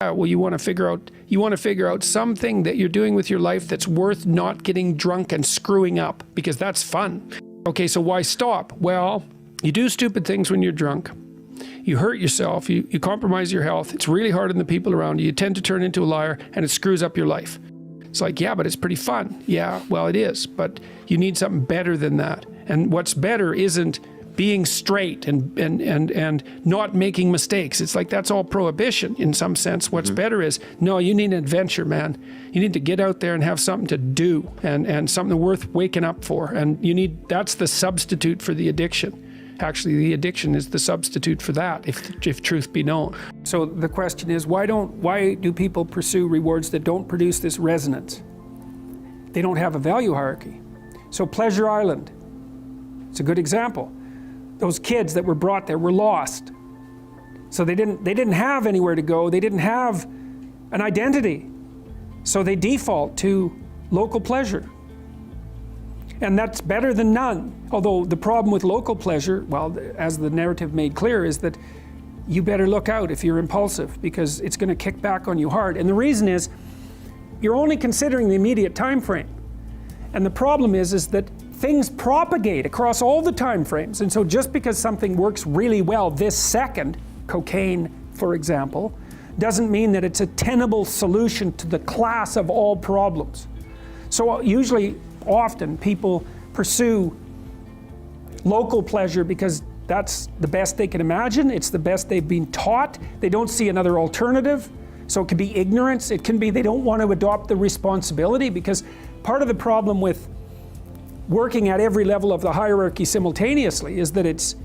Well, you want to figure out something that you're doing with your life that's worth not getting drunk and screwing up, because that's fun. Okay, so why stop? Well, you do stupid things when you're drunk. You hurt yourself, you compromise your health. It's really hard on the people around you. You tend to turn into a liar, and it screws up your life. It's like, yeah, but it's pretty fun. Yeah, well, it is, but you need something better than that. And what's better isn't being straight and not making mistakes. It's like that's all prohibition in some sense. What's better is, no, you need an adventure, man. You need to get out there and have something to do and something worth waking up for. And that's the substitute for the addiction. Actually, the addiction is the substitute for that, if truth be known. So the question is, why do people pursue rewards that don't produce this resonance? They don't have a value hierarchy. So Pleasure Island, it's a good example. Those kids that were brought there were lost. So they didn't have anywhere to go. They didn't have an identity. So they default to local pleasure. And that's better than none. Although the problem with local pleasure, well, as the narrative made clear, is that you better look out if you're impulsive, because it's going to kick back on you hard. And the reason is, you're only considering the immediate time frame. And the problem is that things propagate across all the time frames. And so just because something works really well this second, cocaine, for example, doesn't mean that it's a tenable solution to the class of all problems. So often people pursue local pleasure because that's the best they can imagine. It's the best they've been taught. They don't see another alternative. So it can be ignorance. It can be they don't want to adopt the responsibility, because part of the problem with working at every level of the hierarchy simultaneously is that it's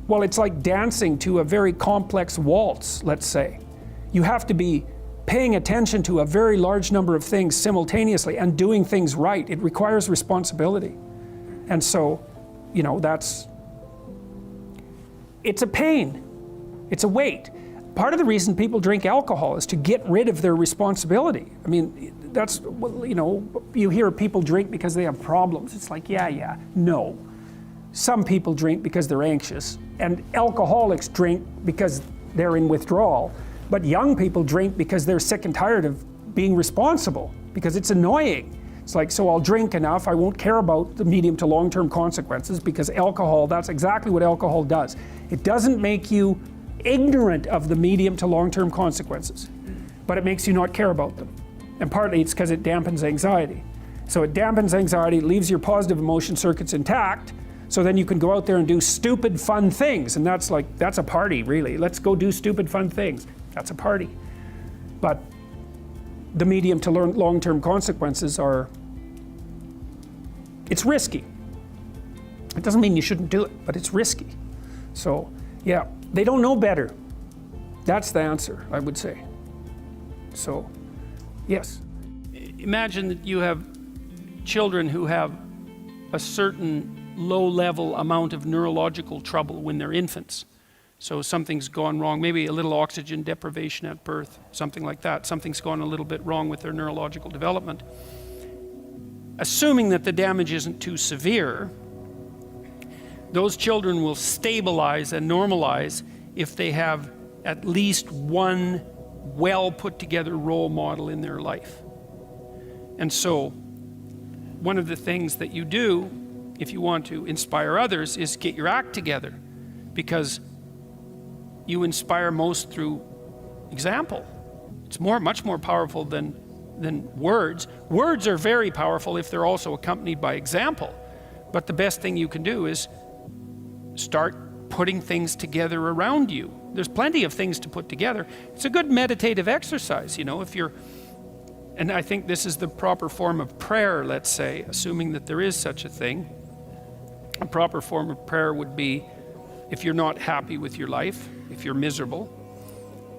like dancing to a very complex waltz, let's say. You have to be paying attention to a very large number of things simultaneously and doing things right. It requires responsibility. And so, it's a pain. It's a weight. Part of the reason people drink alcohol is to get rid of their responsibility. I mean, you hear people drink because they have problems. It's like, yeah, no. Some people drink because they're anxious, and alcoholics drink because they're in withdrawal. But young people drink because they're sick and tired of being responsible, because it's annoying. It's like, so I'll drink enough, I won't care about the medium to long-term consequences, because alcohol, that's exactly what alcohol does. It doesn't make you ignorant of the medium to long-term consequences, but it makes you not care about them. And partly it's because it dampens anxiety. So it dampens anxiety, leaves your positive emotion circuits intact, so then you can go out there and do stupid fun things. And that's a party, really. Let's go do stupid fun things. That's a party. But the medium to long-term consequences it's risky. It doesn't mean you shouldn't do it, but it's risky. So, yeah, they don't know better. That's the answer, I would say. So, yes. Imagine that you have children who have a certain low-level amount of neurological trouble when they're infants. So something's gone wrong, maybe a little oxygen deprivation at birth, something like that. Something's gone a little bit wrong with their neurological development. Assuming that the damage isn't too severe, those children will stabilize and normalize if they have at least one well put together role model in their life. And so one of the things that you do if you want to inspire others is get your act together, because you inspire most through example. It's much more powerful than words. Words are very powerful if they're also accompanied by example. But the best thing you can do is start putting things together around you. There's plenty of things to put together. It's a good meditative exercise, and I think this is the proper form of prayer, let's say, assuming that there is such a thing. A proper form of prayer would be, if you're not happy with your life, if you're miserable,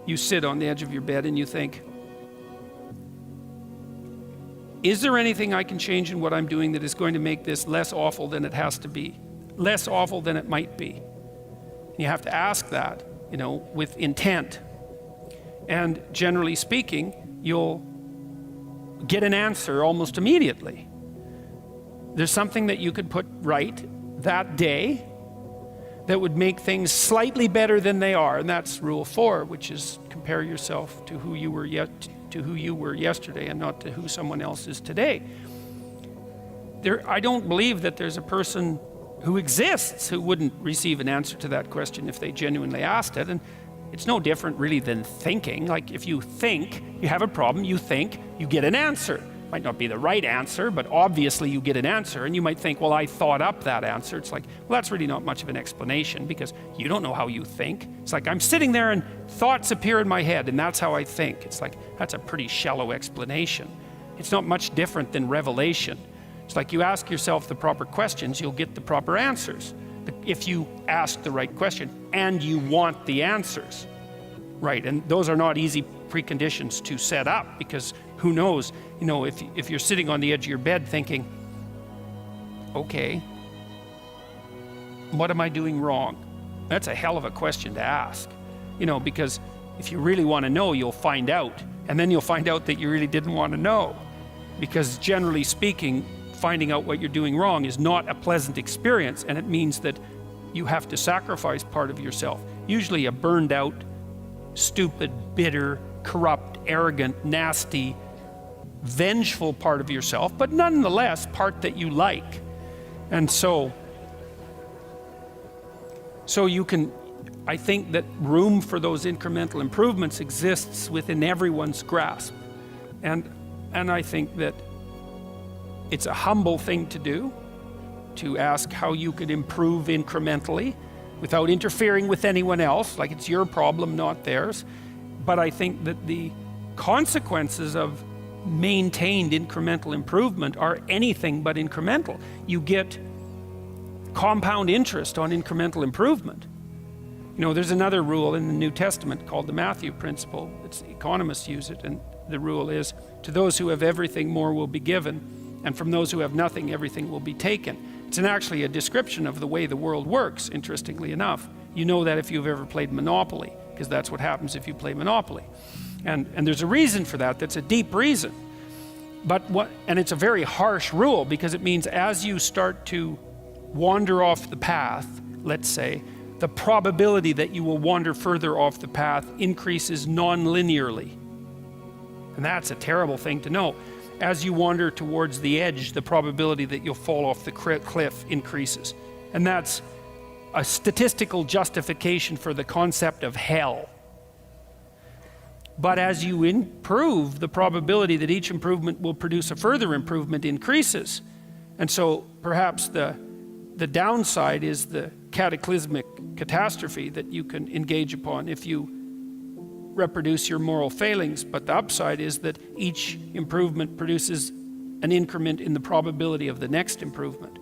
you sit on the edge of your bed and you think, is there anything I can change in what I'm doing that is going to make this less awful than it has to be, less awful than it might be? And you have to ask that, with intent. And generally speaking, you'll get an answer almost immediately. There's something that you could put right that day that would make things slightly better than they are. And that's rule 4, which is compare yourself to who you were yesterday and not to who someone else is today. I don't believe that there's a person who exists who wouldn't receive an answer to that question if they genuinely asked it. And it's no different really than thinking. Like if you think, you have a problem, you think, you get an answer. Might not be the right answer, but obviously you get an answer. And you might think, well, I thought up that answer. It's like, well, that's really not much of an explanation because you don't know how you think. It's like I'm sitting there and thoughts appear in my head and that's how I think. It's like, that's a pretty shallow explanation. It's not much different than revelation. It's like you ask yourself the proper questions, you'll get the proper answers. If you ask the right question and you want the answers, right? And those are not easy preconditions to set up because who knows, if you're sitting on the edge of your bed thinking, okay, what am I doing wrong? That's a hell of a question to ask, because if you really want to know, you'll find out. And then you'll find out that you really didn't want to know. Because generally speaking, finding out what you're doing wrong is not a pleasant experience, and it means that you have to sacrifice part of yourself. Usually a burned out, stupid, bitter, corrupt, arrogant, nasty, vengeful part of yourself, but nonetheless part that you like. And so you can, I think that room for those incremental improvements exists within everyone's grasp. And I think that it's a humble thing to do, to ask how you could improve incrementally without interfering with anyone else, like it's your problem, not theirs. But I think that the consequences of maintained incremental improvement are anything but incremental. You get compound interest on incremental improvement. There's another rule in the New Testament called the Matthew principle. Economists use it, and the rule is, to those who have everything, more will be given, and from those who have nothing, everything will be taken. It's actually a description of the way the world works, interestingly enough. You know that if you've ever played Monopoly, because that's what happens if you play Monopoly. And there's a reason for that, that's a deep reason. And it's a very harsh rule, because it means as you start to wander off the path, let's say, the probability that you will wander further off the path increases non-linearly. And that's a terrible thing to know. As you wander towards the edge, the probability that you'll fall off the cliff increases. And that's a statistical justification for the concept of hell. But as you improve, the probability that each improvement will produce a further improvement increases. And so perhaps the downside is the cataclysmic catastrophe that you can engage upon if you reproduce your moral failings. But the upside is that each improvement produces an increment in the probability of the next improvement.